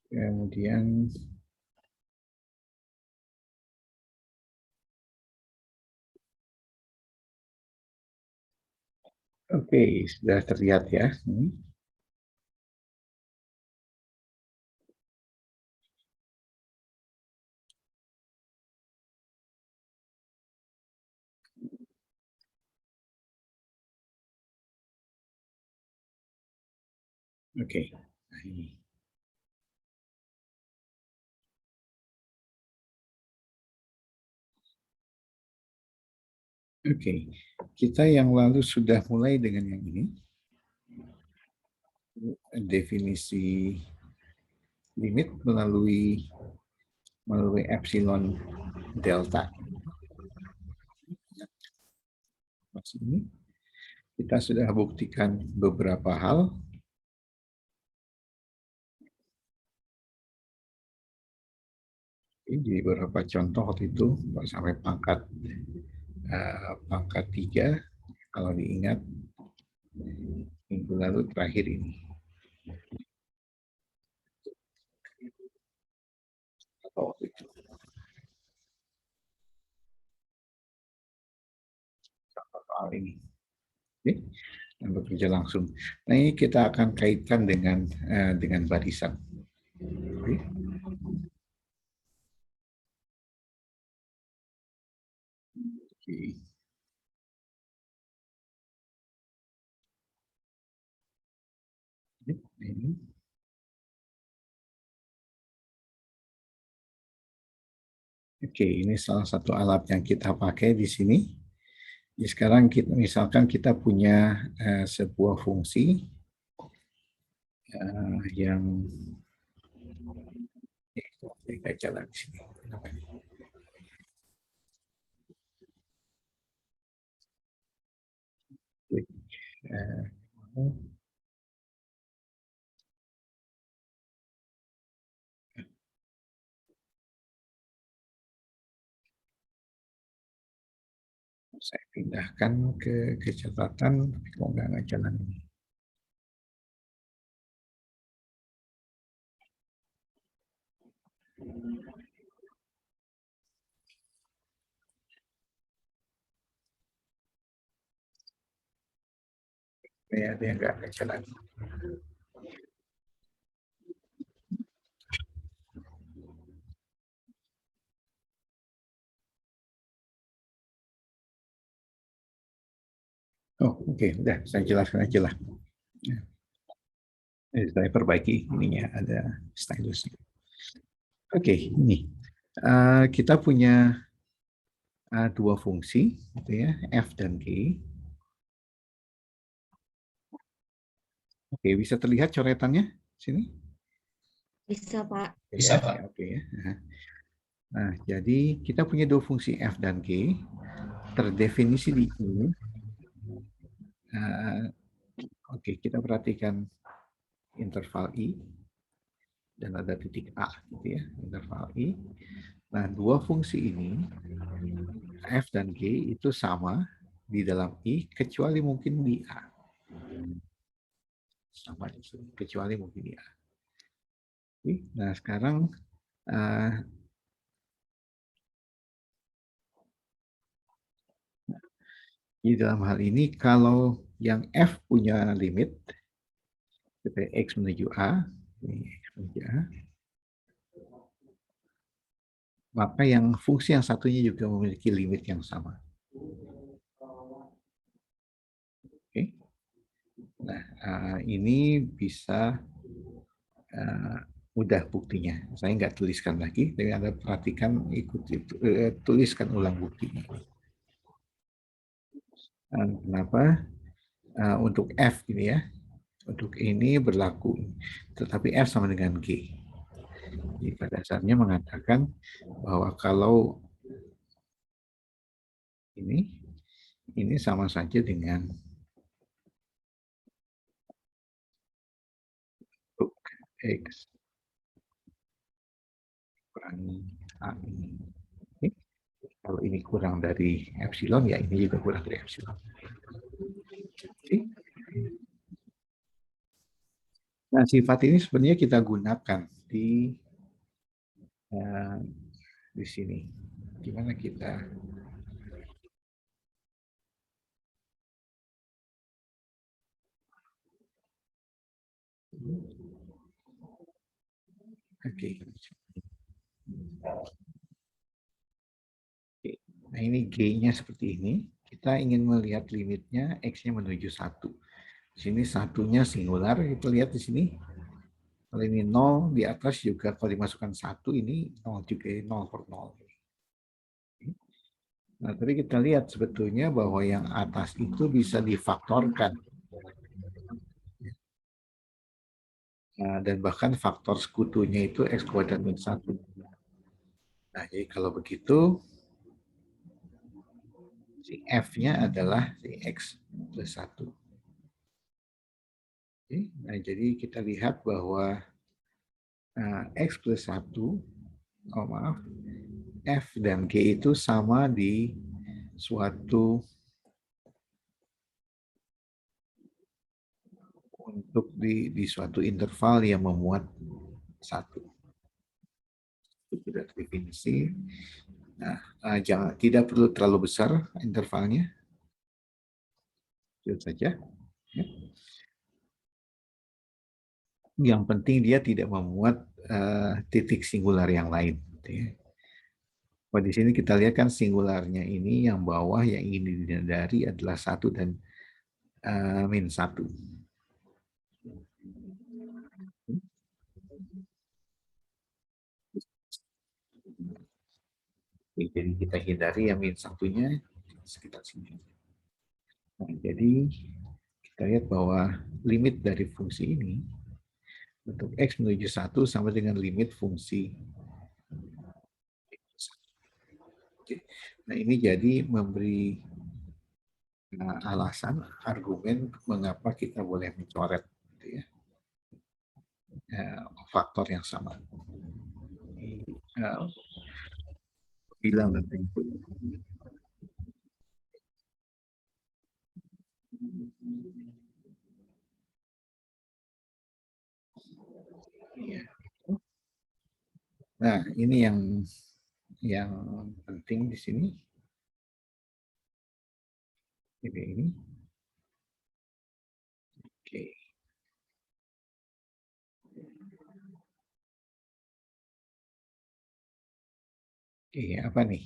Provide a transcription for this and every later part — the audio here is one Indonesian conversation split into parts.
Kemudian oke, sudah terlihat ya. Oke. Nah, ini. Oke, kita yang lalu sudah mulai dengan yang ini. Definisi limit melalui epsilon delta. Maksud ini kita sudah buktikan beberapa hal. Di beberapa contoh waktu itu sampai pangkat 3 kalau diingat minggu lalu terakhir ini. Soal ini. Oke, dan bekerja langsung. Nah, ini kita akan kaitkan dengan barisan. Oke. Oke. Ini. Oke, ini salah satu alat yang kita pakai di sini. Jadi sekarang misalkan kita punya sebuah fungsi yang kita jalan di sini. Saya pindahkan ke catatan, tapi kok nggak jalan ini. Ya, dia nggak jalan. Oh, oke, udah saya jelaskan aja lah. Saya perbaiki ininya, ada stylusnya. Oke, ini kita punya dua fungsi, gitu ya, f dan g. Oke, bisa terlihat coretannya sini? Bisa, Pak. Bisa, Pak. Oke ya. Nah, jadi kita punya dua fungsi f dan g terdefinisi di sini. Oke, kita perhatikan interval i dan ada titik a, gitu ya, interval i. Nah, dua fungsi ini f dan g itu sama di dalam i kecuali mungkin di a. Sama kecuali mungkin di a. Nah, sekarang di dalam hal ini kalau yang f punya limit x menuju a, maka yang fungsi yang satunya juga memiliki limit yang sama. Oke. Nah, ini bisa mudah buktinya. Saya nggak tuliskan lagi, tapi Anda perhatikan, ikuti, tuliskan ulang buktinya. Kenapa? Untuk F ini ya, untuk ini berlaku, tetapi F sama dengan G. Jadi pada dasarnya mengatakan bahwa kalau ini sama saja dengan X kurangi A ini. Oke. Kalau ini kurang dari epsilon, ya ini juga kurang dari epsilon. Oke. Nah, sifat ini sebenarnya kita gunakan eh, di sini. Gimana kita? Oke. Oke. Nah, ini G-nya seperti ini. Kita ingin melihat limitnya X-nya menuju 1. Di sini satunya singular, kita lihat di sini. Kalau ini 0, di atas juga kalau dimasukkan 1, ini 0 juga, 0 per 0. Nah, tadi kita lihat sebetulnya bahwa yang atas itu bisa difaktorkan. Nah, dan bahkan faktor sekutunya itu X kuadrat min 1. Nah, jadi kalau begitu, si F-nya adalah si X plus 1. Oke. Nah, jadi kita lihat bahwa X plus 1, oh maaf, F dan G itu sama di suatu untuk di suatu interval yang memuat 1. Itu tidak definisi. Nah, jangan tidak perlu terlalu besar intervalnya, itu saja. Ya. Yang penting dia tidak memuat titik singular yang lain. Gitu ya. Nah, di sini kita lihat kan singularnya ini yang bawah yang ingin dihindari adalah 1 dan min 1. Jadi kita hindari yang min satunya sekitar sini. Nah, jadi kita lihat bahwa limit dari fungsi ini untuk X menuju 1 sama dengan limit fungsi. Nah, ini jadi memberi alasan, argumen mengapa kita boleh mencoret gitu ya, faktor yang sama. Uh, bilang nanti. Iya. Nah, ini yang penting di sini. Ini. Oke. Oke, apa nih?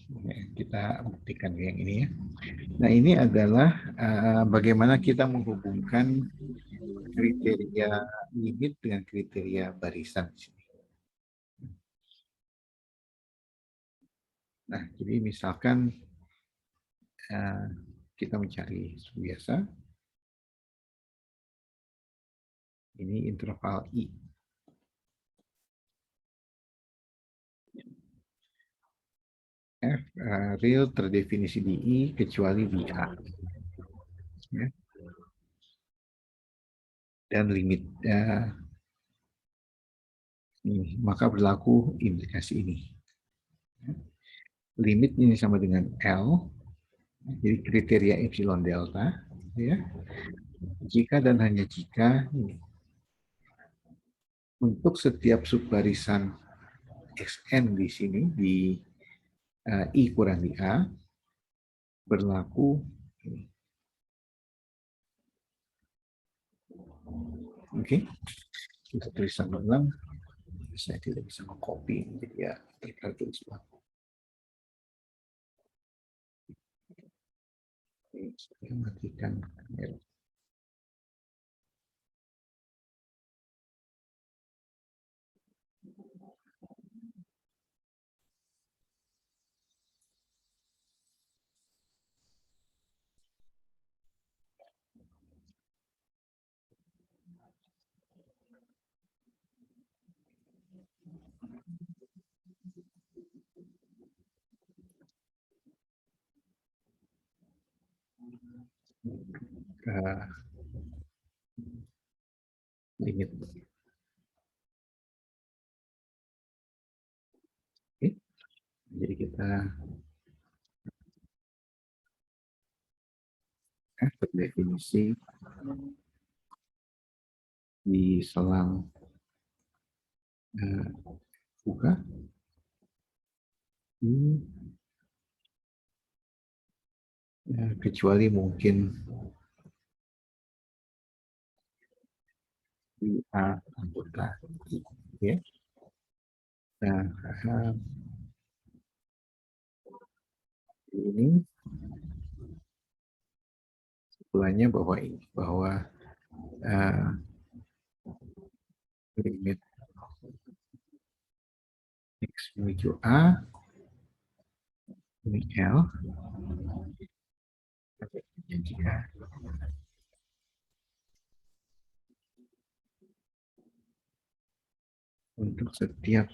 Kita buktikan yang ini ya. Nah, ini adalah bagaimana kita menghubungkan kriteria limit dengan kriteria barisan di sini. Nah, jadi misalkan kita mencari biasa, ini interval I. F real terdefinisi di I kecuali di A. Ya. Dan limit ini, maka berlaku implikasi ini. Limit ini sama dengan L, jadi kriteria epsilon delta, ya. Jika dan hanya jika ini, untuk setiap subbarisan Xn di sini di I kurang di A berlaku ini. Oke, kita tulisan ulang. Saya tidak bisa mengcopy, jadi ya kita tulis ulang. Saya matikan kamera. Uh, limit. Oke. Jadi kita berdefinisi di selang buka kecuali mungkin di A anggota ya. Nah, ini kesimpulannya bahwa limit X menuju A ini L jika untuk setiap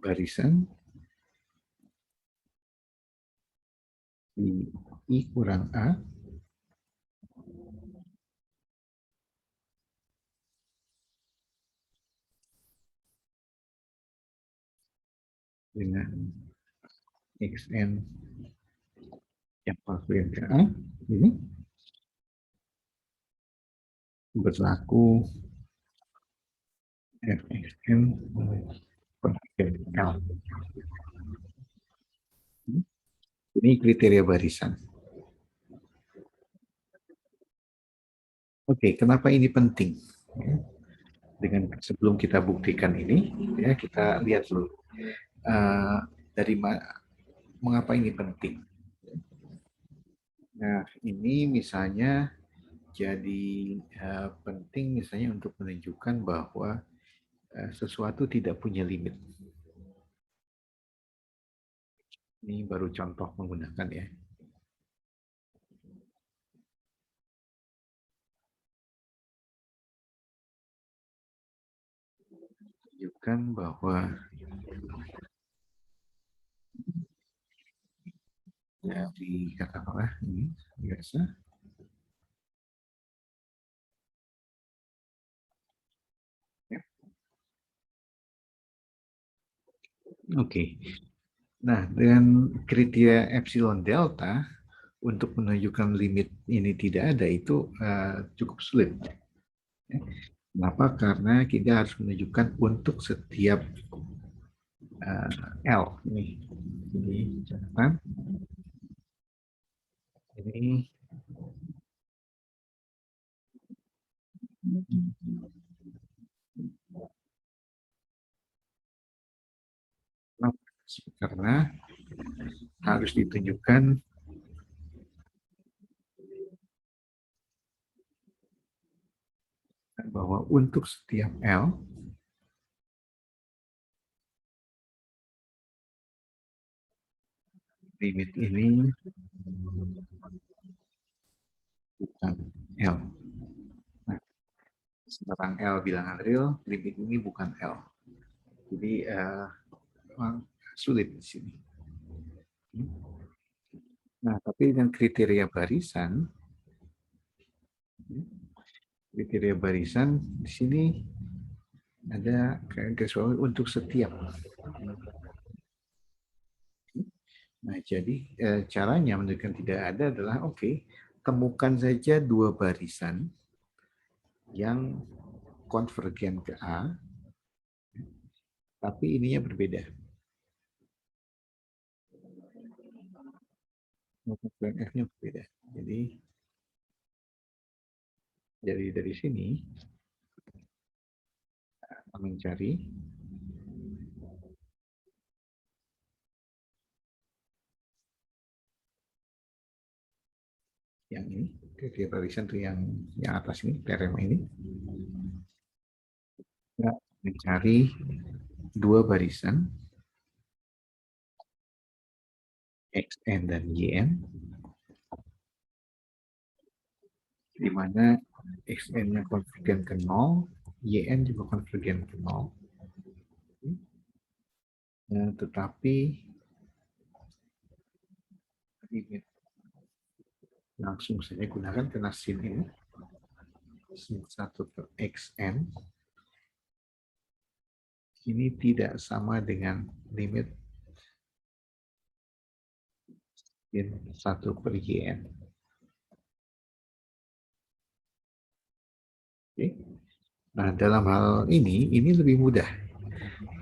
barisan di I kurang A dengan XN yang palsu ke A ini berlaku FXN per L. Ini kriteria barisan. Oke, kenapa ini penting? Dengan sebelum kita buktikan ini, ya kita lihat dulu dari mengapa ini penting. Nah, ini misalnya jadi penting misalnya untuk menunjukkan bahwa sesuatu tidak punya limit. Ini baru contoh menggunakan ya. Menunjukkan bahwa dari katakanlah ini biasa. Oke. Nah, dengan kriteria epsilon delta untuk menunjukkan limit ini tidak ada itu cukup sulit. Kenapa? Karena kita harus menunjukkan untuk setiap L ini. Jadi catatan ini karena harus ditunjukkan bahwa untuk setiap L limit ini bukan L. Nah, sekarang L bilangan real, limit ini bukan L. Jadi memang sulit di sini. Nah, tapi dengan kriteria barisan di sini ada kesesuaian untuk setiap. Nah, jadi caranya menunjukkan tidak ada adalah temukan saja dua barisan yang konvergen ke A, tapi ininya berbeda. F-nya berbeda. Jadi dari sini mencari yang ini, kriteria barisan itu yang atas ini, teorema ini. Kita mencari dua barisan XN dan YN, di mana XN-nya konvergen ke 0, YN juga konvergen ke 0. Tetapi limit langsung saja gunakan karena sin ini sin 1 per XN ini tidak sama dengan limit sin 1 per YN. Oke. Nah, dalam hal ini lebih mudah.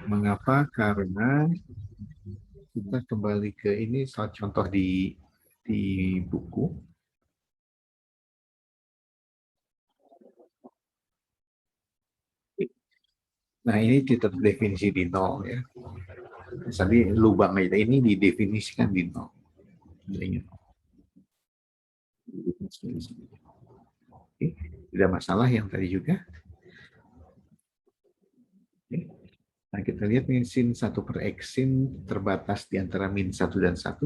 Mengapa? Karena kita kembali ke ini salah contoh di buku. Nah, ini kita definisi di nol ya. Misalnya lubang aja ini didefinisikan di nol. Oke, tidak masalah yang tadi juga. Oke. Nah, kita lihat nih sin 1 per X sin terbatas di antara min 1 dan 1.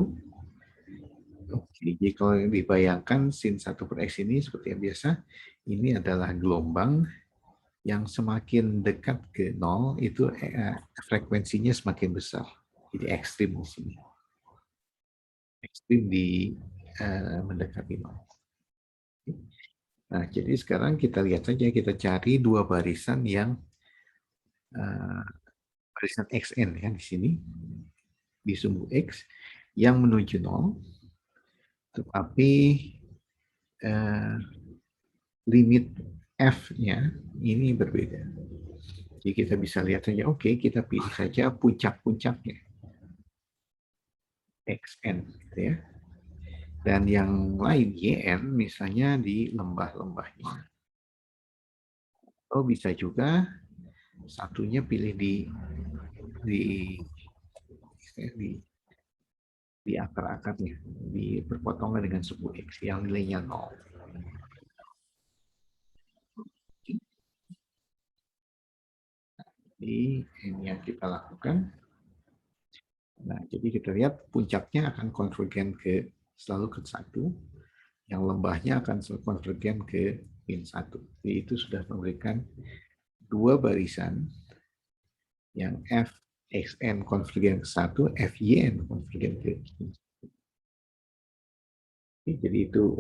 Oke, jadi kalau dibayangkan sin 1 per X ini seperti yang biasa, ini adalah gelombang yang semakin dekat ke nol itu frekuensinya semakin besar. Jadi ekstrim di sini. Ekstrim di mendekati nol. Nah, jadi sekarang kita lihat saja, kita cari dua barisan yang barisan xn ya di sini di sumbu x yang menuju nol, tetapi limit f-nya ini berbeda. Jadi kita bisa lihat saja, oke, kita pilih saja puncak-puncaknya xn, gitu ya. Dan yang lain yn misalnya di lembah-lembahnya. Oh, bisa juga satunya pilih di di di akar-akarnya, di berpotongan dengan sumbu x yang nilainya 0. Jadi ini yang kita lakukan. Nah, jadi kita lihat puncaknya akan konvergen selalu ke 1, yang lembahnya akan selalu konvergen ke min 1. Jadi itu sudah memberikan dua barisan yang fxn konvergen ke 1, fyn konvergen ke 1. Jadi itu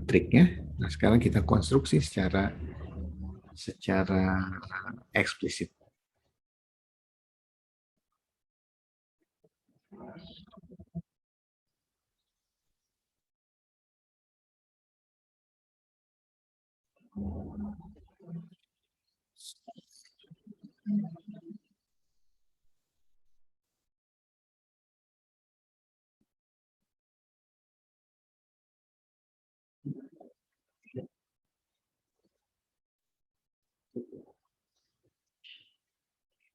triknya. Nah, sekarang kita konstruksi secara eksplisit.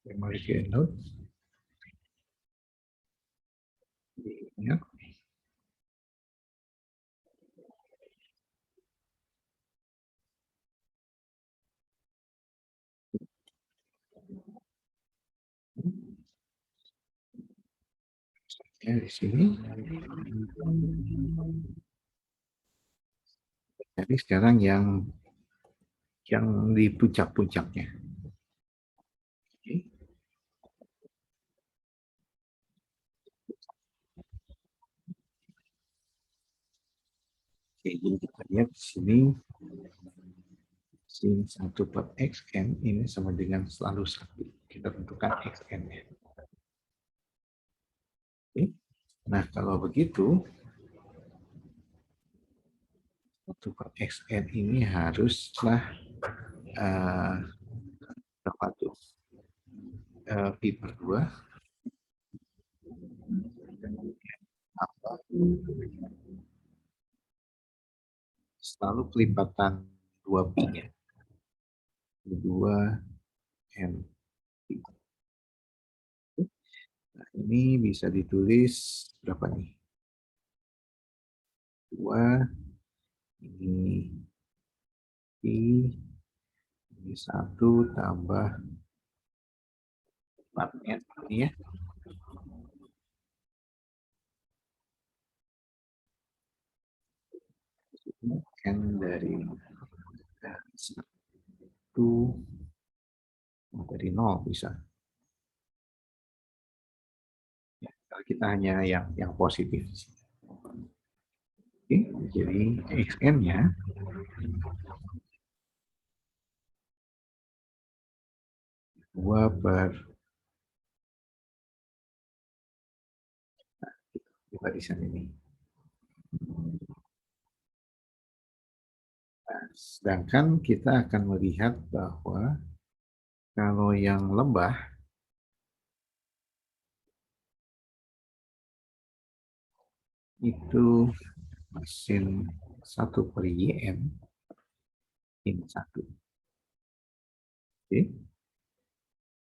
Kembali ke node. Ya. Ya, di sini. Jadi sekarang yang di puncak-puncaknya. Oke. Oke, jadi kita lihat di sini sin 1 per xn ini sama dengan selalu 1. Kita tentukan xn. Oke. Nah, kalau begitu 1 per xn ini haruslah berapa tuh? Pi per 2 selalu kelipatan 2 pi-nya. 2 n. Nah, ini bisa ditulis berapa nih? 2, ini pi, ini 1 tambah 4-nya, ini ya. N dari 1 dari 0 bisa. Ya, kalau kita hanya yang positif. Oke, jadi xn-nya 2 per barisan ini. Sedangkan kita akan melihat bahwa kalau yang lembah itu sin 1/YN min 1. Oke.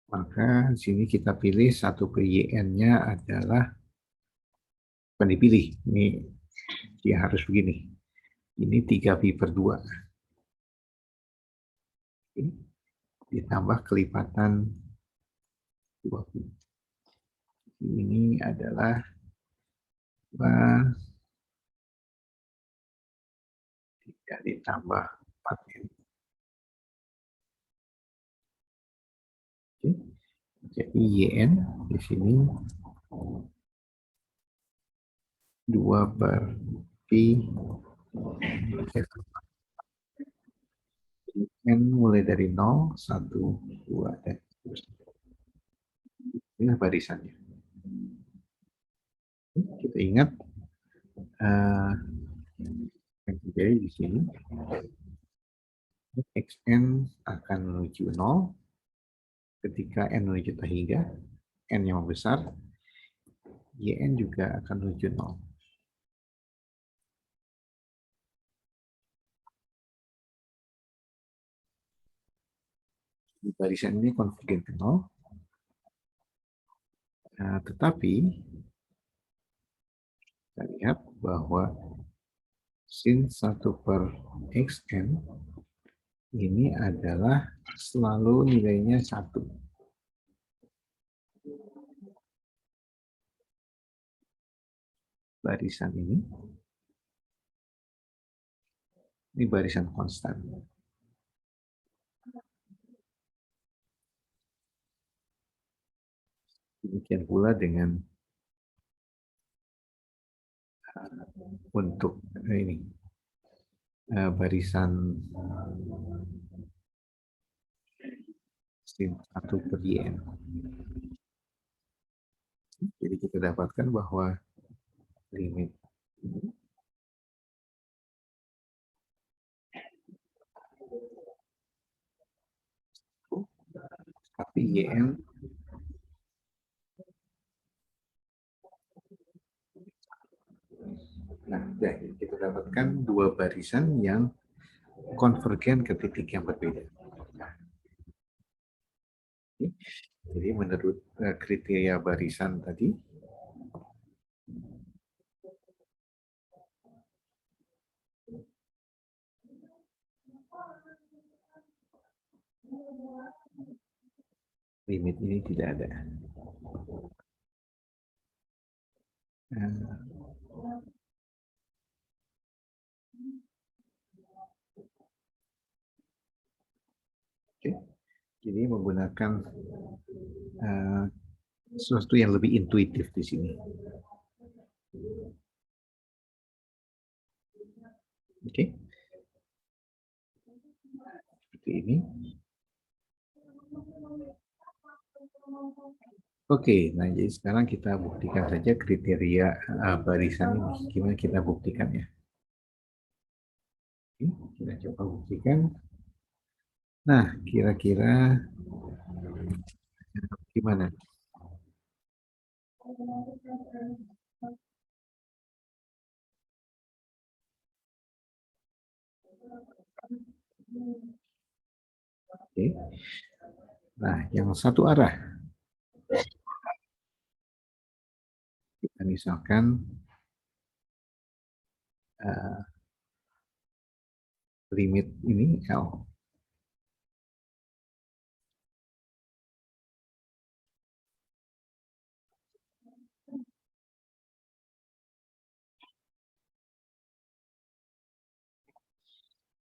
Maka di sini kita pilih 1/YN-nya adalah bukan dipilih, ini dia harus begini. Ini 3pi/2. Oke. Ditambah kelipatan 2pi. Ini adalah 3 ditambah 4N. Oke. Jadi YN di sini 2/pi N mulai dari 0, 1, 2, dan seterusnya. Ini barisannya. Kita ingat yang terjadi di sini xn akan menuju 0 ketika n menuju hingga n yang besar, yn juga akan menuju 0. Barisan ini konvergen ke 0. Tetapi kita lihat bahwa sin 1/xn ini adalah selalu nilainya 1. Barisan ini barisan konstan. Demikian pula dengan untuk ini barisan sin 1/YN. Jadi kita dapatkan bahwa limit ini tapi YN nah, jadi kita dapatkan dua barisan yang konvergen ke titik yang berbeda. Jadi menurut kriteria barisan tadi, limit ini tidak ada. Oke. Jadi menggunakan sesuatu yang lebih intuitif di sini. Oke. Seperti ini. Oke, nah jadi sekarang kita buktikan saja kriteria barisan ini. Gimana kita buktikan ya? Oke, kita coba buktikan. Nah, kira-kira gimana? Oke. Nah, yang satu arah. Kita misalkan limit ini L.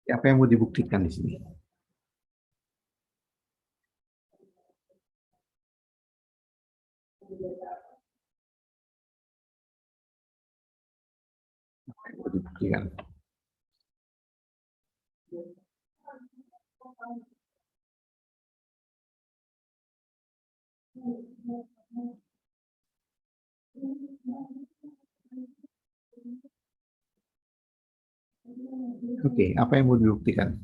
Apa yang mau dibuktikan di sini? Apa yang mau dibuktikan? Oke, apa yang mau dibuktikan?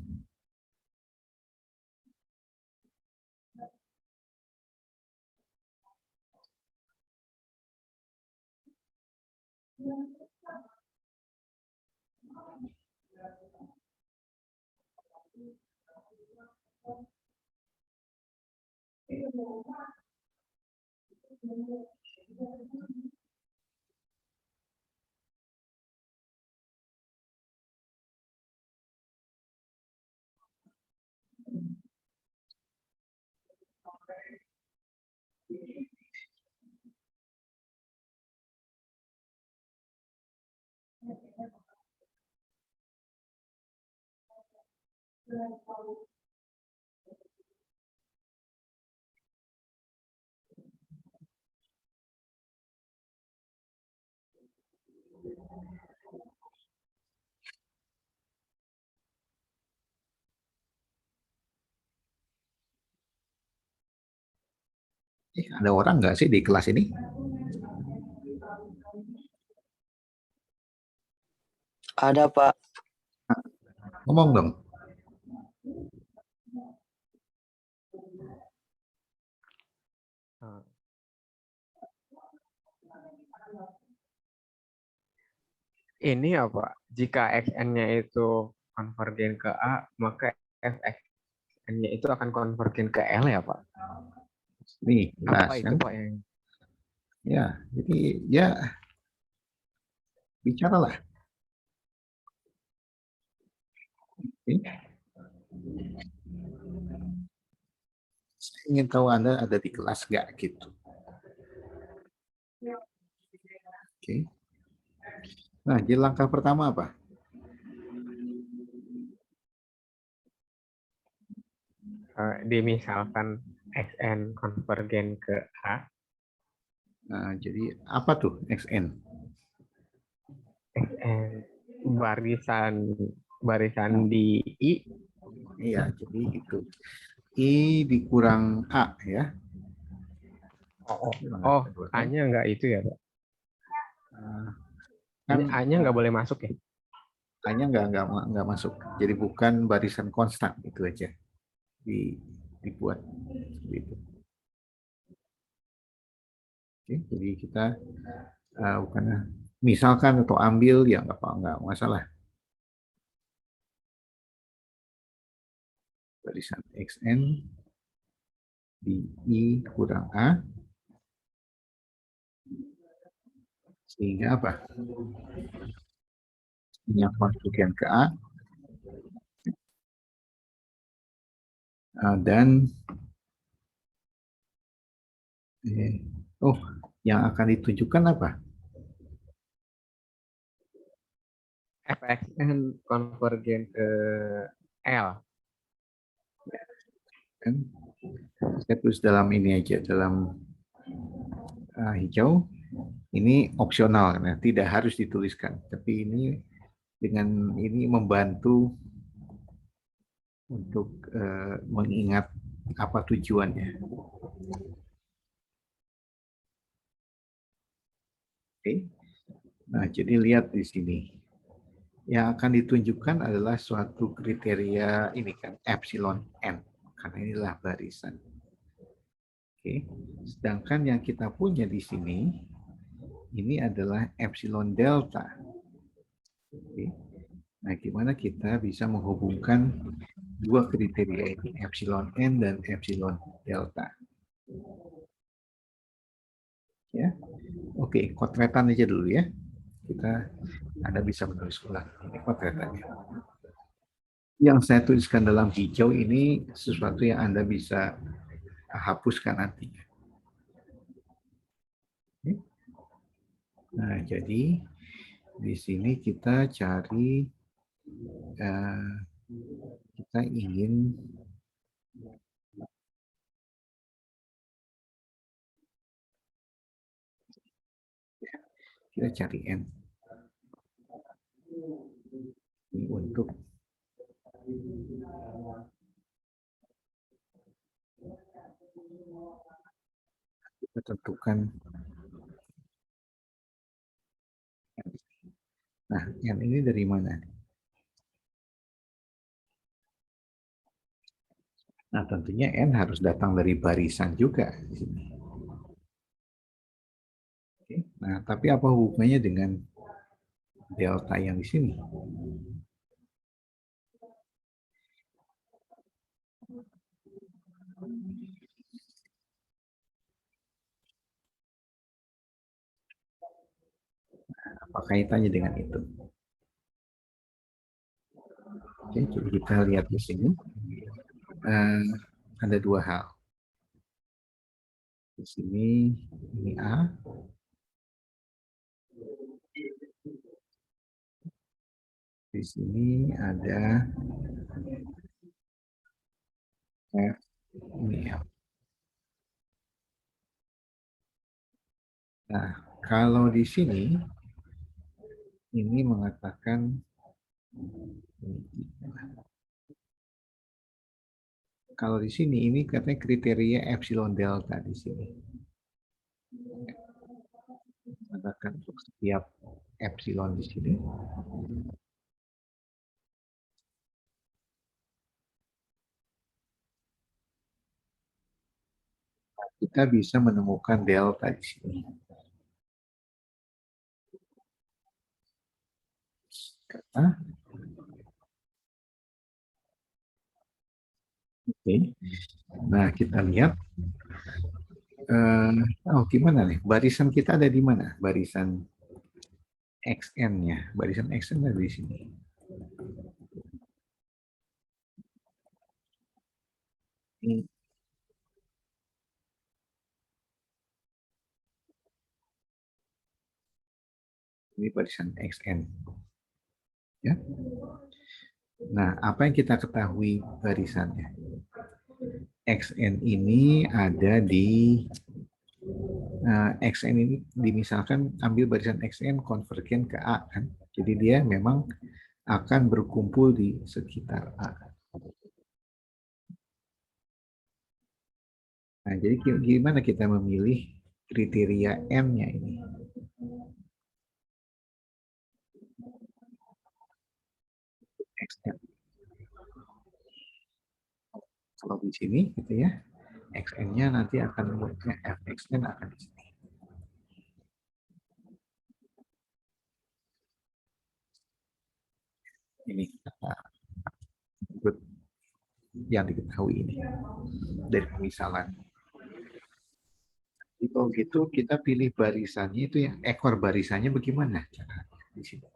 Ada orang nggak sih di kelas ini? Ada, Pak. Ngomong dong. Ini apa? Jika xn-nya itu konvergen ke A, maka fxn-nya itu akan konvergen ke L ya, Pak? Nih, jelas Apa itu, kan? Pak? Yang Ya, jadi ya bicaralah. Oke. Saya ingin tahu Anda ada di kelas nggak gitu. Oke. Nah, jadi langkah pertama apa? dimisalkan xn konvergen ke A, Nah, jadi apa tuh XN? xn barisan di I, Iya, jadi itu I dikurang A ya. oh, A-nya nggak itu ya, Pak? Kan A-nya nggak boleh masuk ya? A-nya nggak masuk. Jadi bukan barisan konstan, itu aja. Dibuat seperti itu. Oke, jadi kita bukan misalkan atau ambil ya nggak masalah. Barisan XN di I kurang A sehingga apa? Yang konvergen ke A dan yang akan ditunjukkan apa? fxn konvergen ke L. Kan saya tulis dalam ini aja, dalam hijau. Ini opsional, nah, tidak harus dituliskan. Tapi ini dengan ini membantu untuk mengingat apa tujuannya. Oke. Nah, jadi lihat di sini. Yang akan ditunjukkan adalah suatu kriteria ini kan epsilon n, karena inilah barisan. Oke. Sedangkan yang kita punya di sini ini adalah epsilon delta. Oke. Nah, gimana kita bisa menghubungkan dua kriteria ini, epsilon n dan epsilon delta? Ya, oke, kotretan aja dulu ya. Anda bisa menulis ulang ini kotretannya. Yang saya tuliskan dalam hijau ini sesuatu yang Anda bisa hapuskan nantinya. Nah, jadi di sini kita cari, kita ingin n ini untuk kita tentukan. Nah, n ini dari mana? Nah, tentunya N harus datang dari barisan juga di sini. Oke. Nah, tapi apa hubungannya dengan delta yang di sini? Apa kaitannya dengan itu? Oke, jadi kita lihat di sini. Ada dua hal. Di sini ini A. Di sini ada F, ini F. Nah, kalau di sini ini mengatakan kalau di sini ini katanya kriteria epsilon delta di sini. Katakan untuk setiap epsilon di sini. Kita bisa menemukan delta di sini. Karena oke. Nah, kita lihat oh gimana nih? Barisan kita ada di mana? Barisan XN-nya. Barisan XN ada di sini. Ini barisan XN. Ya. Nah, apa yang kita ketahui barisannya? XN ini ada di XN ini misalkan ambil barisan XN konvergen ke A kan. Jadi dia memang akan berkumpul di sekitar A. Nah, jadi gimana kita memilih kriteria M-nya ini? XN. Kalau di sini gitu ya, XN-nya nanti akan FXN akan di sini. Ini yang diketahui ini dari pemisalan. Jadi kalau gitu kita pilih barisannya itu yang ekor barisannya bagaimana caranya di sini.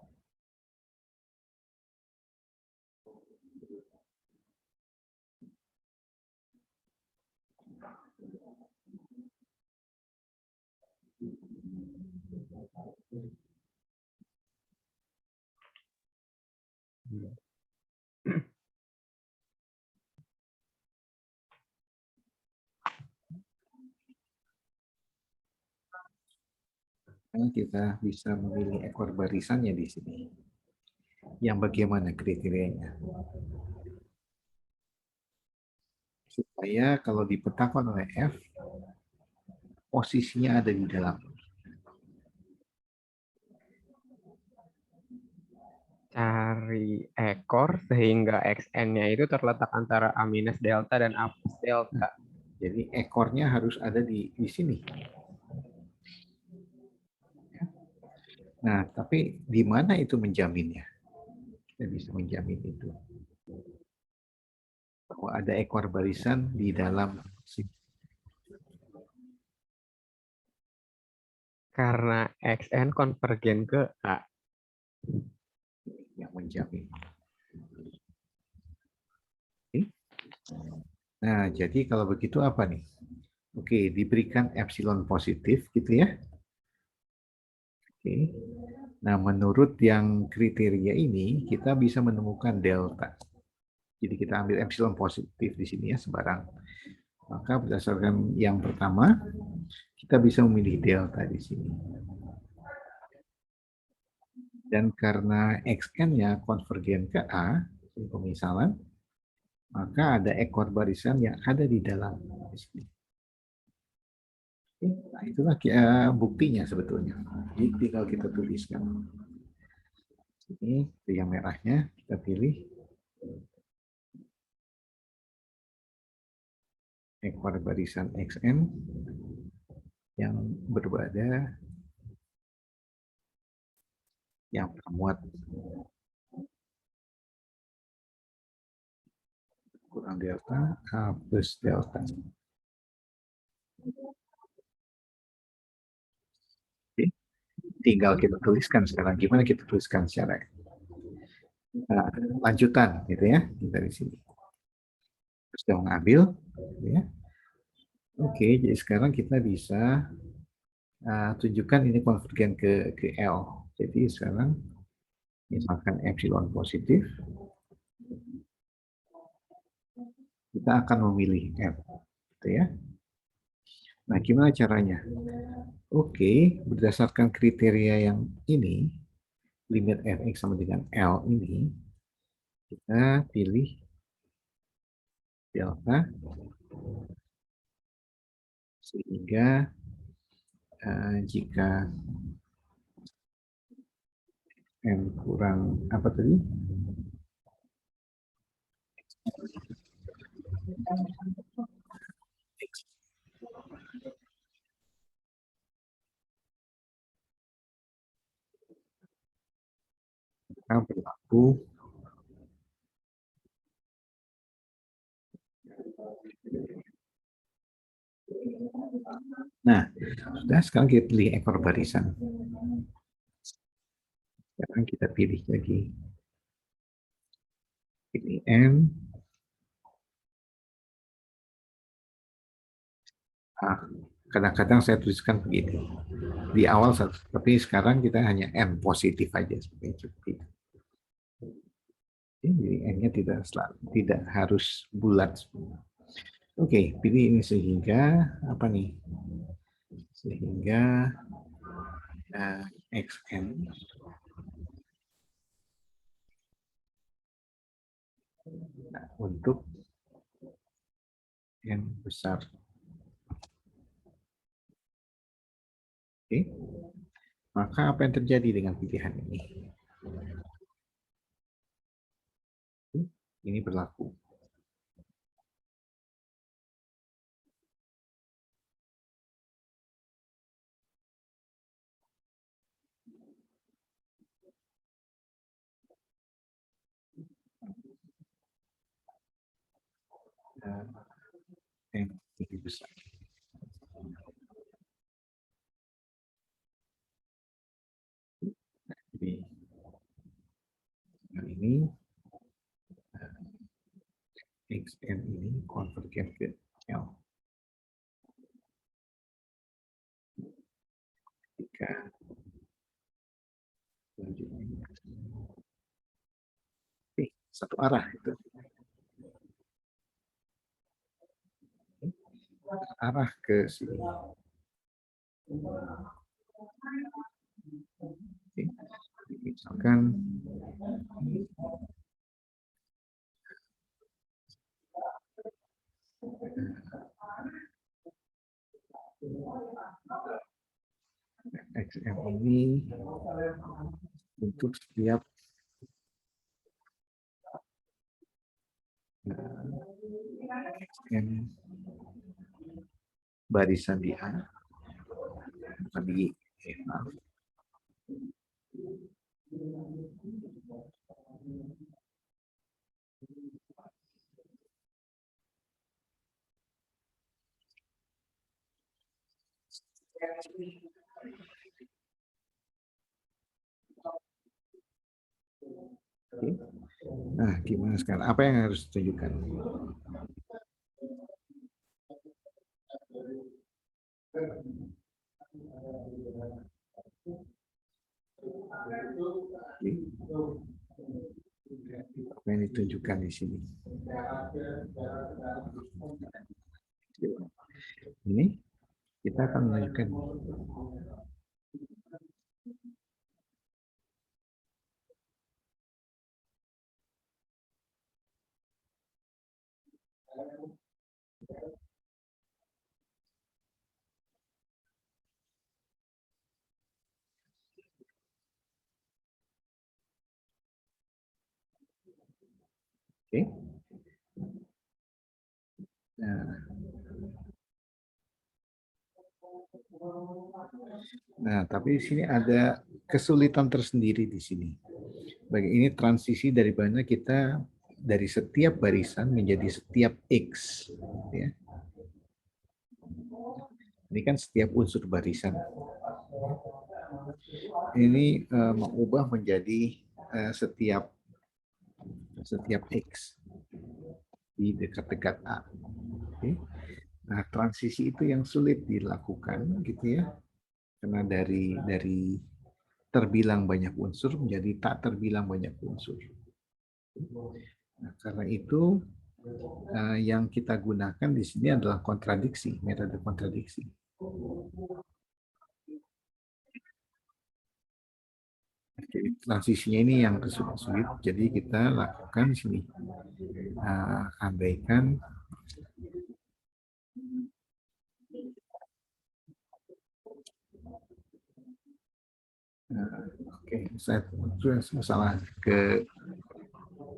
Kita bisa memilih ekor barisannya di sini. Yang bagaimana kriterianya? Supaya kalau dipetakan oleh F, posisinya ada di dalam. Cari ekor sehingga XN-nya itu terletak antara A minus delta dan A plus delta. Jadi ekornya harus ada di sini. Nah, tapi di mana itu menjaminnya? Kita bisa menjamin itu. Bahwa ada ekor barisan di dalam sini. Karena XN konvergen ke A. Yang menjamin. Oke. Nah, jadi kalau begitu apa nih? Oke, diberikan epsilon positif gitu ya. Oke. Nah, menurut yang kriteria ini, kita bisa menemukan delta. Jadi kita ambil epsilon positif di sini ya, sembarang. Maka berdasarkan yang pertama, kita bisa memilih delta di sini. Dan karena XN-nya konvergen ke A, pemisalan, maka ada ekor barisan yang ada di dalam di sini. Nah, itulah buktinya sebetulnya. Jadi tinggal kita tuliskan. Ini yang merahnya kita pilih. ekor barisan XN yang berada yang termuat kurang delta A plus delta. Oke. Tinggal kita tuliskan sekarang. Gimana kita tuliskan secara lanjutan gitu ya dari sini. Terus kita mengambil, gitu ya. Oke, jadi sekarang kita bisa tunjukkan ini konvergen ke L. Jadi sekarang misalkan epsilon positif, kita akan memilih F, gitu ya. Nah, gimana caranya? Oke, berdasarkan kriteria yang ini, limit Fx sama dengan L ini, kita pilih delta, sehingga jika M kurang apa tadi? X berlaku Nah, sudah sekarang kita pilih ekor barisan. Sekarang kita pilih lagi. Pilih N. Kadang-kadang saya tuliskan begini. Di awal, tapi sekarang kita hanya N positif aja. Seperti itu. Jadi N-nya tidak harus bulat. Oke, pilih ini sehingga apa nih? Sehingga XN untuk N besar. Oke. Maka apa yang terjadi dengan pilihan ini? Ini berlaku. N lebih besar. Jadi ini XN ini konvergen ke L. Jika satu arah itu. Arah ke sini. Misalkan XM ini untuk setiap XM barisan di A, bukan di E, maaf. Oke. Nah, gimana sekarang? Apa yang harus ditunjukkan? Apa yang ditunjukkan di sini? Ini kita akan menunjukkan oke. Nah, Nah, tapi di sini ada kesulitan tersendiri di sini. Ini transisi dari mana kita dari setiap barisan menjadi setiap X. Ya. Ini kan setiap unsur barisan. Ini mengubah menjadi setiap X di dekat-dekat A. Oke. Nah, transisi itu yang sulit dilakukan, gitu ya, karena dari terbilang banyak unsur menjadi tak terbilang banyak unsur. Nah, karena itu yang kita gunakan di sini adalah kontradiksi, metode kontradiksi. Transisinya ini yang sulit, jadi kita lakukan di sini. Andaikan oke, saya masalah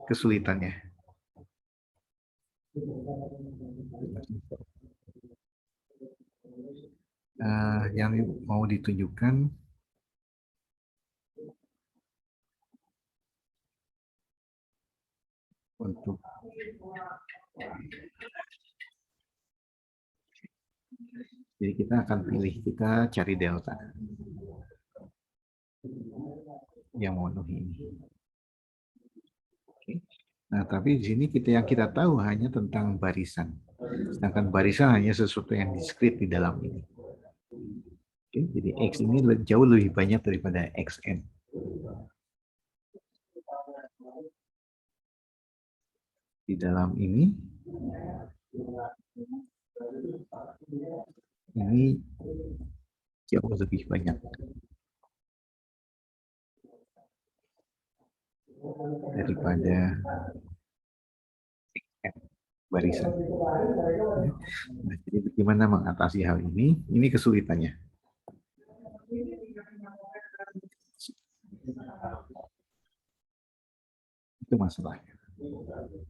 kesulitannya. Yang mau ditunjukkan untuk jadi kita akan pilih, kita cari delta yang memenuhi ini. Oke. Nah, tapi di sini yang kita tahu hanya tentang barisan. Sedangkan barisan hanya sesuatu yang diskrit di dalam ini. Oke, jadi X ini jauh lebih banyak daripada XN. Di dalam ini jauh lebih banyak daripada barisan. Nah, jadi bagaimana mengatasi hal ini? Ini kesulitannya. Itu masalahnya.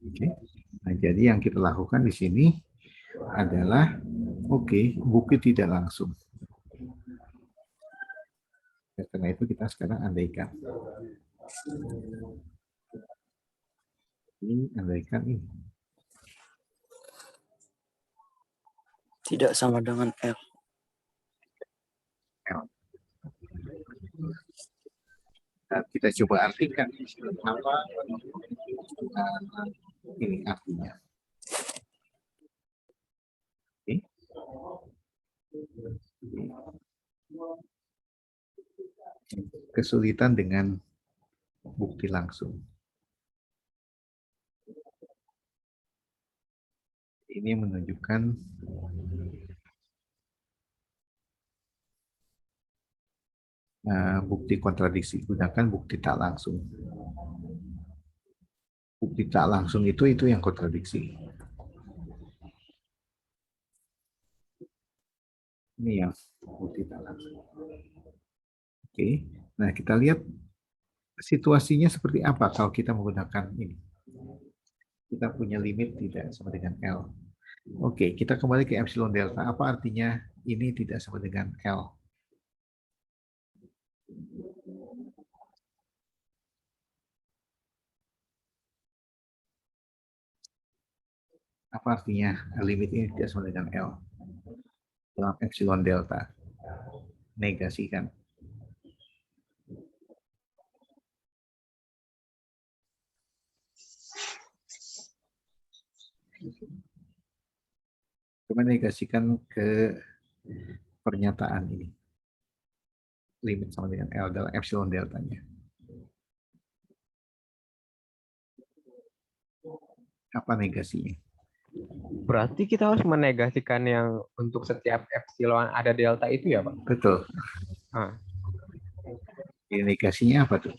Oke. Nah, jadi yang kita lakukan di sini adalah bukti tidak langsung. Karena itu kita sekarang andaikan. Ini andaikan ini. Tidak sama dengan L. Nah, kita coba artikan apa ini artinya. Oke. Kesulitan dengan bukti langsung. Ini menunjukkan bukti kontradiksi. Gunakan bukti tak langsung. Bukti tak langsung itu yang kontradiksi. Ini yang bukti tak langsung. Oke. Nah, kita lihat situasinya seperti apa kalau kita menggunakan ini. Kita punya limit tidak sama dengan L. Oke, kita kembali ke epsilon delta. Apa artinya ini tidak sama dengan L? Apa artinya limit ini tidak sama dengan L? Dalam epsilon delta. Negasikan. Coba negasikan ke pernyataan ini. Limit sama dengan L dalam epsilon deltanya. Apa negasinya? Berarti kita harus menegasikan yang untuk setiap epsilon ada delta itu ya, Pak? Betul. Negasinya apa tuh?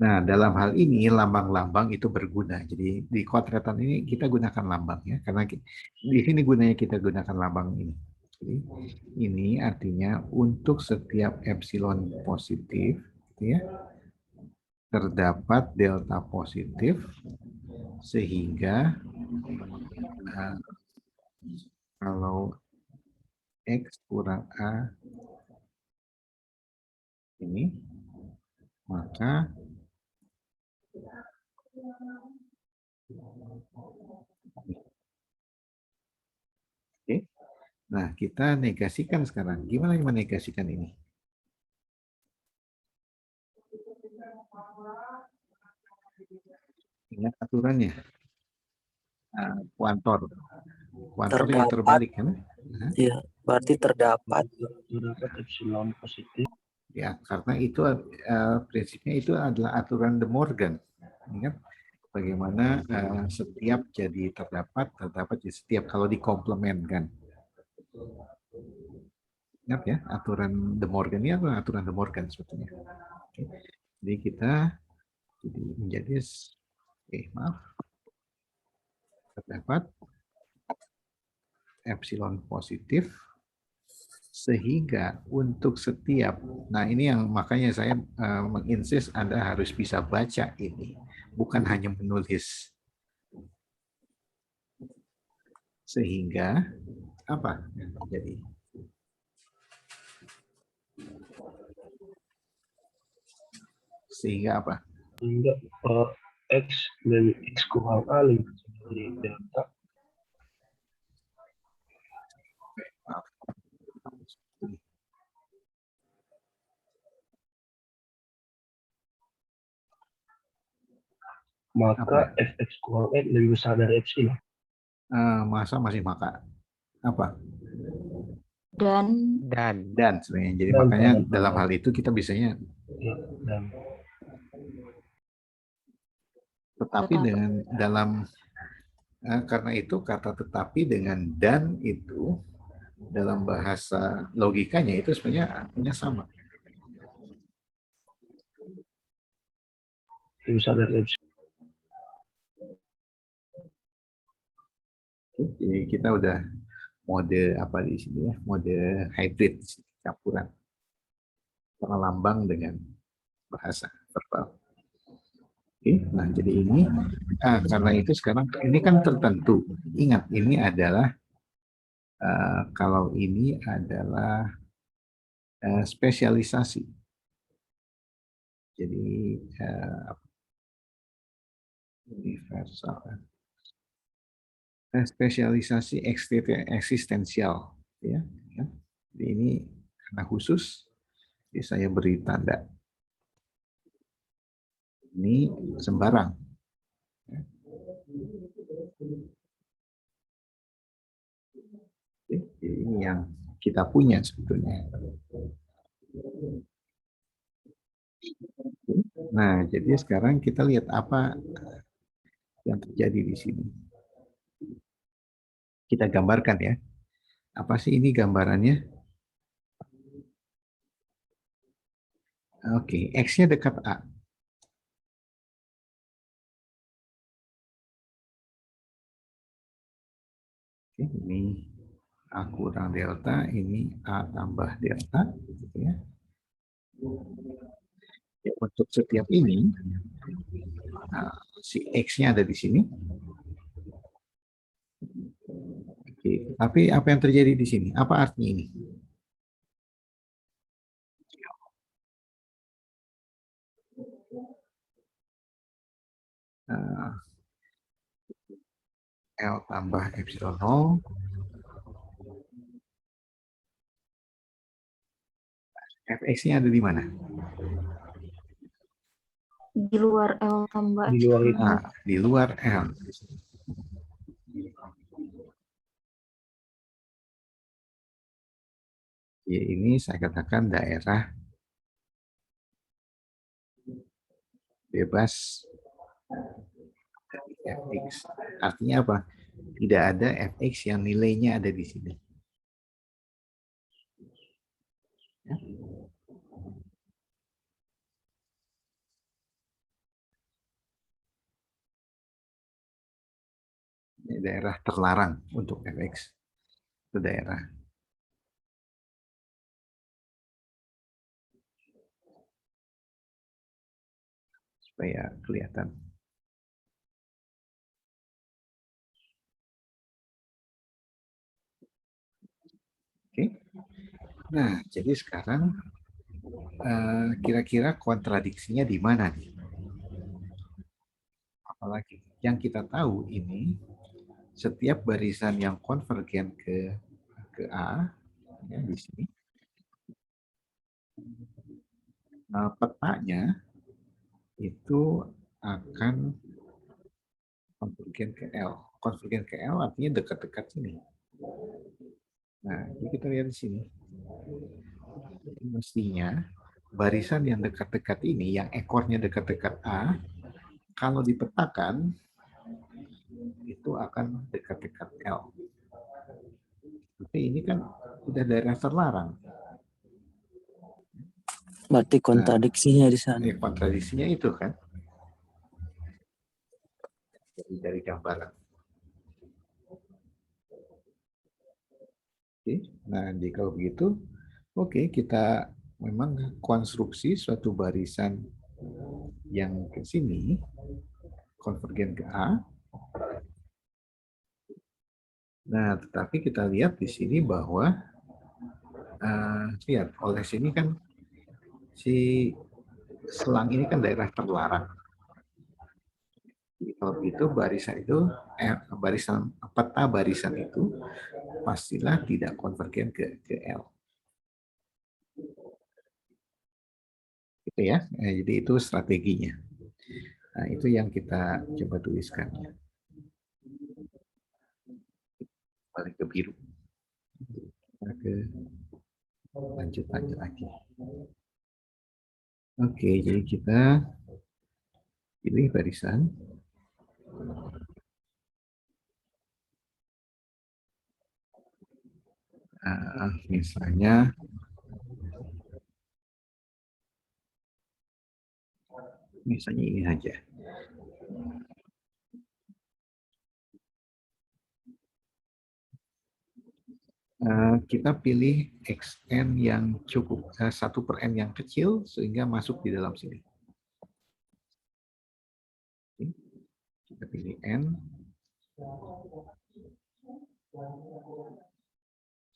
Nah, dalam hal ini lambang-lambang itu berguna. Jadi di kuadratan ini kita gunakan lambang ya, karena di sini gunanya kita gunakan lambang ini. Jadi ini artinya untuk setiap epsilon positif, ya, terdapat delta positif sehingga Nah, kalau X kurang A ini, maka oke. Nah, kita negasikan sekarang. Gimana menegasikan ini? Ingat aturannya. Kuantor. Kuantor yang Terdapat. terbalik kan? Nah, Ya, berarti terdapat. Terdapat epsilon positif. ya, karena itu prinsipnya itu adalah aturan De Morgan. Ingat bagaimana setiap jadi terdapat jadi setiap kalau dikomplementkan. Ingat ya, aturan De Morgan ini adalah aturan De Morgan sebetulnya. Oke. Jadi kita menjadi maaf, terdapat epsilon positif sehingga untuk setiap, nah ini yang makanya saya menginsist Anda harus bisa baca ini, bukan hanya menulis. Sehingga apa yang terjadi? Sehingga apa? Sehingga X lebih X kurang A lebih kecil dari delta. Maka Fx kurang X lebih besar dari epsilon. Masa masih maka apa? Dan Sebenarnya. Jadi Dan makanya dan dalam hal itu kita biasanya ya, dan tetapi dengan dalam karena itu kata tetapi dengan dan itu dalam bahasa logikanya itu sebenarnya artinya sama. lebih besar dari epsilon. Jadi kita udah mode apa di sini ya, mode hybrid campuran antara lambang dengan bahasa verbal. Oke, nah jadi ini karena itu sekarang ini kan tertentu. Ingat ini adalah kalau ini adalah spesialisasi. Jadi universal. Spesialisasi eksistensial, ya. Jadi ini karena khusus, jadi saya beri tanda. Ini sembarang. Jadi ini yang kita punya sebetulnya. Nah, jadi sekarang kita lihat apa yang terjadi di sini. Kita gambarkan ya. Apa sih ini gambarannya? Oke, X-nya dekat A. Oke, ini A kurang delta, ini A tambah delta. Gitu ya. Ya, untuk setiap ini, nah, si X-nya ada di sini. Oke, tapi apa yang terjadi di sini? Apa artinya ini? L tambah epsilon 0. Fx-nya ada di mana? di luar L tambah Di luar itu. Nah, di luar L. Ya, ini saya katakan daerah bebas dari Fx. Artinya apa? Tidak ada Fx yang nilainya ada di sini. Ya. Ini daerah terlarang untuk Fx. Itu daerah. Supaya kelihatan. Nah, jadi sekarang kira-kira kontradiksinya di mana nih? Apalagi yang kita tahu ini setiap barisan yang konvergen ke A ya, di sini petanya itu akan konvergen ke L. Konvergen ke L artinya dekat-dekat sini. Nah, ini kita lihat di sini. Mestinya barisan yang dekat-dekat ini, yang ekornya dekat-dekat A, kalau dipetakan itu akan dekat-dekat L. Tapi ini kan udah daerah terlarang. Berarti kontradiksinya di sana. Kontradiksinya itu kan dari gambaran. Oke, nah kalau begitu, oke kita memang konstruksi suatu barisan yang ke sini konvergen ke A. Nah, tetapi kita lihat di sini bahwa lihat oleh sini kan si selang ini kan daerah terlarang. Jadi kalau begitu barisan peta barisan itu pastilah tidak konvergen ke L. Gitu ya. Jadi itu strateginya. Nah, itu yang kita coba tuliskan. Balik ke biru. Kita ke lanjut lagi. Oke, jadi kita pilih barisan. Misalnya ini aja. Kita pilih XN yang cukup 1/n yang kecil sehingga masuk di dalam sini. Kita pilih N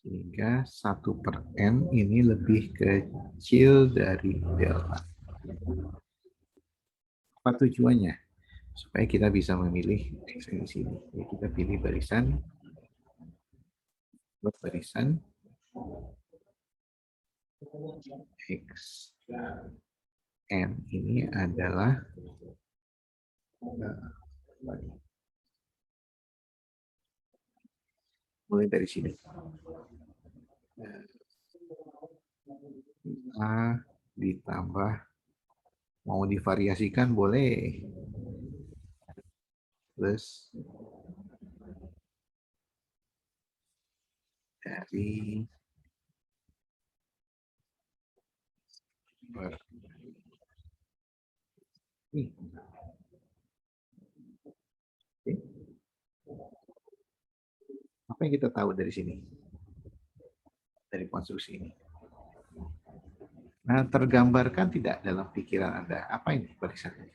sehingga 1/n ini lebih kecil dari delta. Apa tujuannya? Supaya kita bisa memilih XN di sini. Jadi kita pilih barisan X N ini adalah mulai dari sini. A ditambah, mau divariasikan boleh, plus dari ini. Apa yang kita tahu dari sini? Dari konstruksi ini. Nah, tergambarkan tidak dalam pikiran Anda? Apa ini barisannya?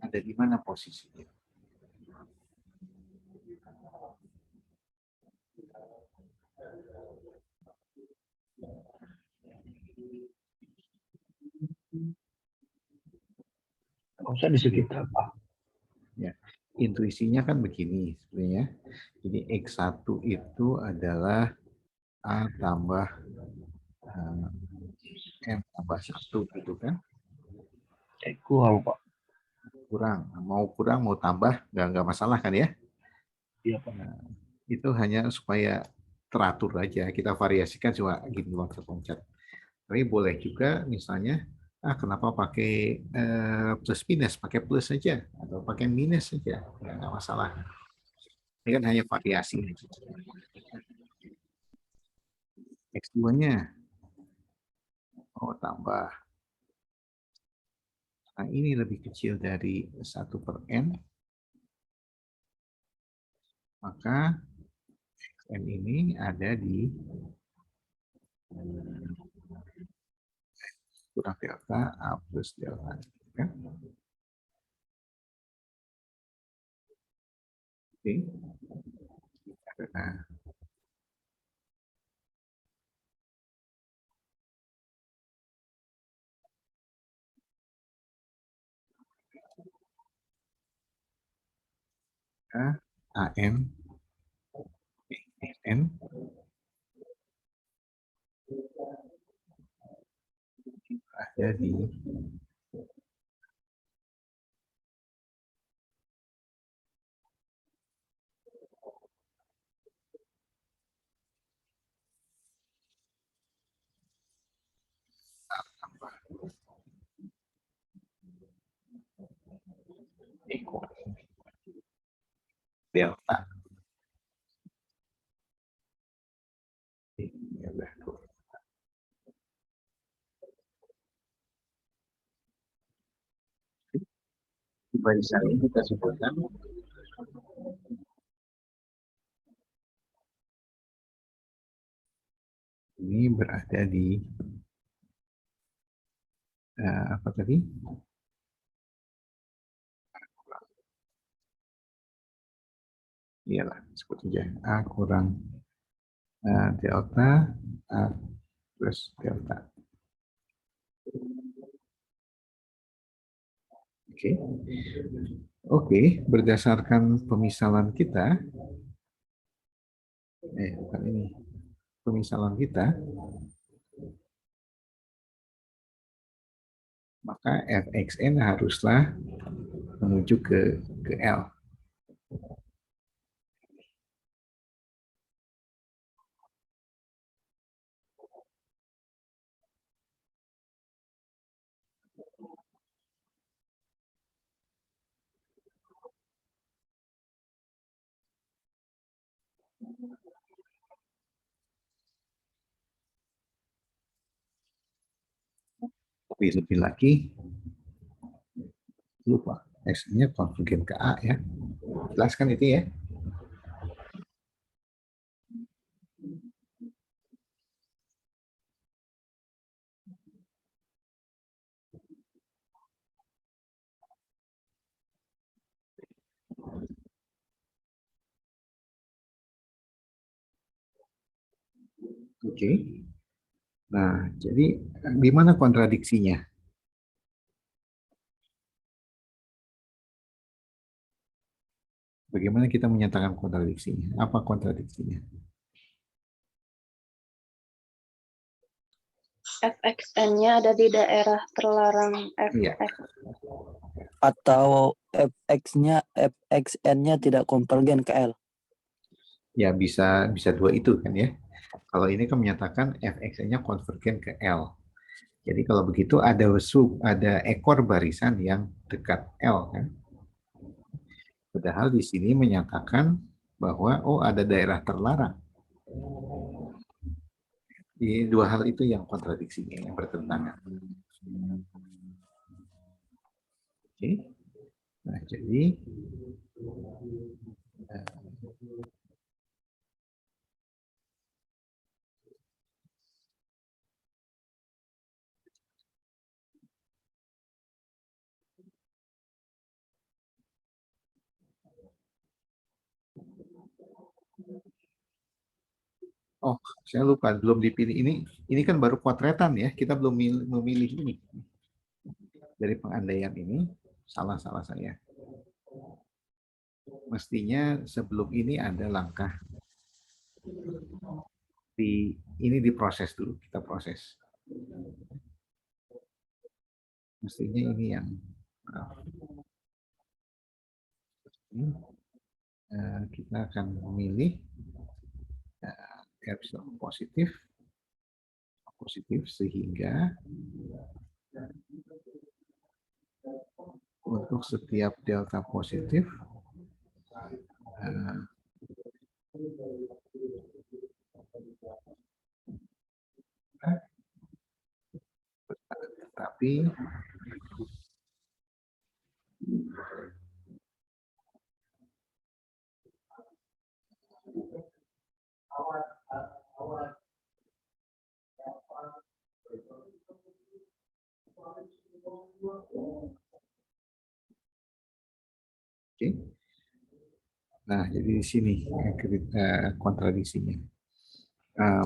Ada di mana posisinya? Maksudnya di sekitar apa? Ya, intuisinya kan begini sebenarnya. Jadi X1 itu adalah A tambah M tambah 1 gitu kan. Kurang, Pak. Kurang mau tambah nggak masalah kan ya. Iya, Pak. Nah, itu hanya supaya teratur aja, kita variasikan cuma gini loncat-loncat. Tapi boleh juga misalnya kenapa pakai plus minus, pakai plus saja atau pakai minus saja, nggak masalah. Ini kan hanya variasi. X2-nya tambah. Nah, ini lebih kecil dari 1/n. Maka Xn ini ada di kurang delta A plus delta. Ya. Oke. Nah, AM SN ada di delta. Ya udah. Di barisan ini kita sebutkan ini berada di apa tadi? Iyalah, sebut saja A kurang delta A plus delta. Oke, berdasarkan pemisalan kita, bukan ini, pemisalan kita, maka fxn haruslah menuju ke L. Tapi lebih lagi, lupa, X-nya konvergen ke A ya. Jelaskan itu ya. Oke. Nah, jadi di mana kontradiksinya? Bagaimana kita menyatakan kontradiksinya? Apa kontradiksinya? FXN-nya ada di daerah terlarang Iya. FX. Atau FXN-nya tidak konvergen ke L. Ya, bisa dua itu kan ya. Kalau ini kan menyatakan fxn-nya konvergen ke L. Jadi kalau begitu ada ekor barisan yang dekat L kan. Padahal di sini menyatakan bahwa ada daerah terlarang. Di dua hal itu yang kontradiksinya, yang bertentangan. Oke. Nah, jadi saya lupa, belum dipilih ini. Ini kan baru kuadretan ya, kita belum memilih ini. Dari pengandaian ini, salah saya. Mestinya sebelum ini ada langkah ini diproses dulu, kita proses. Mestinya ini yang kita akan memilih epsilon positif sehingga untuk setiap delta positif tapi oke. Nah, jadi di sini kontradiksinya.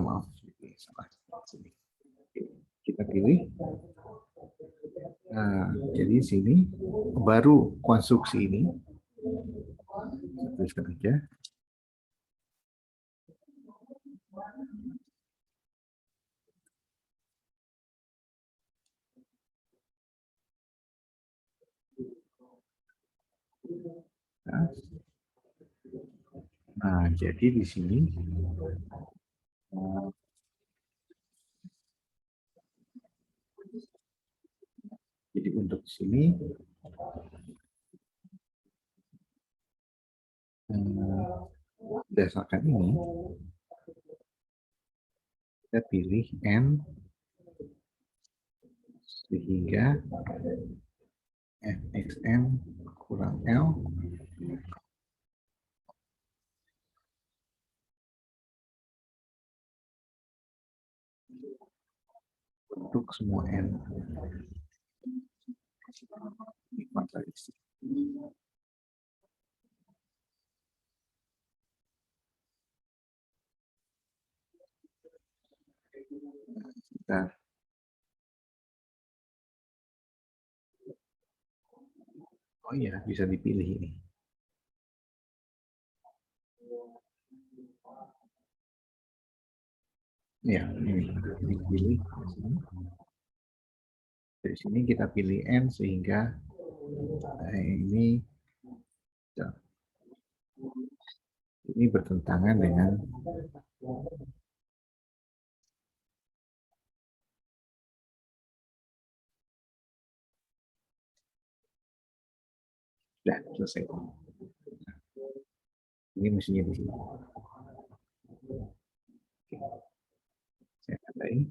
Maaf, salah. Kita pilih. Nah, jadi sini baru konstruksi ini 1 tuliskan aja. Nah, jadi di sini jadi untuk sini berdasarkan ini kita pilih N sehingga fxn kurang L untuk semua N. Sebentar. Oh iya, bisa dipilih ini. Ya, ini dipilih. Dari sini kita pilih N sehingga ini bertentangan dengan sudah selesai. Ini mestinya di sini. Oke. Saya tandai.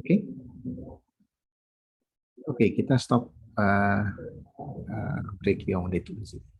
Oke. Oke, kita stop break yang menit di sini.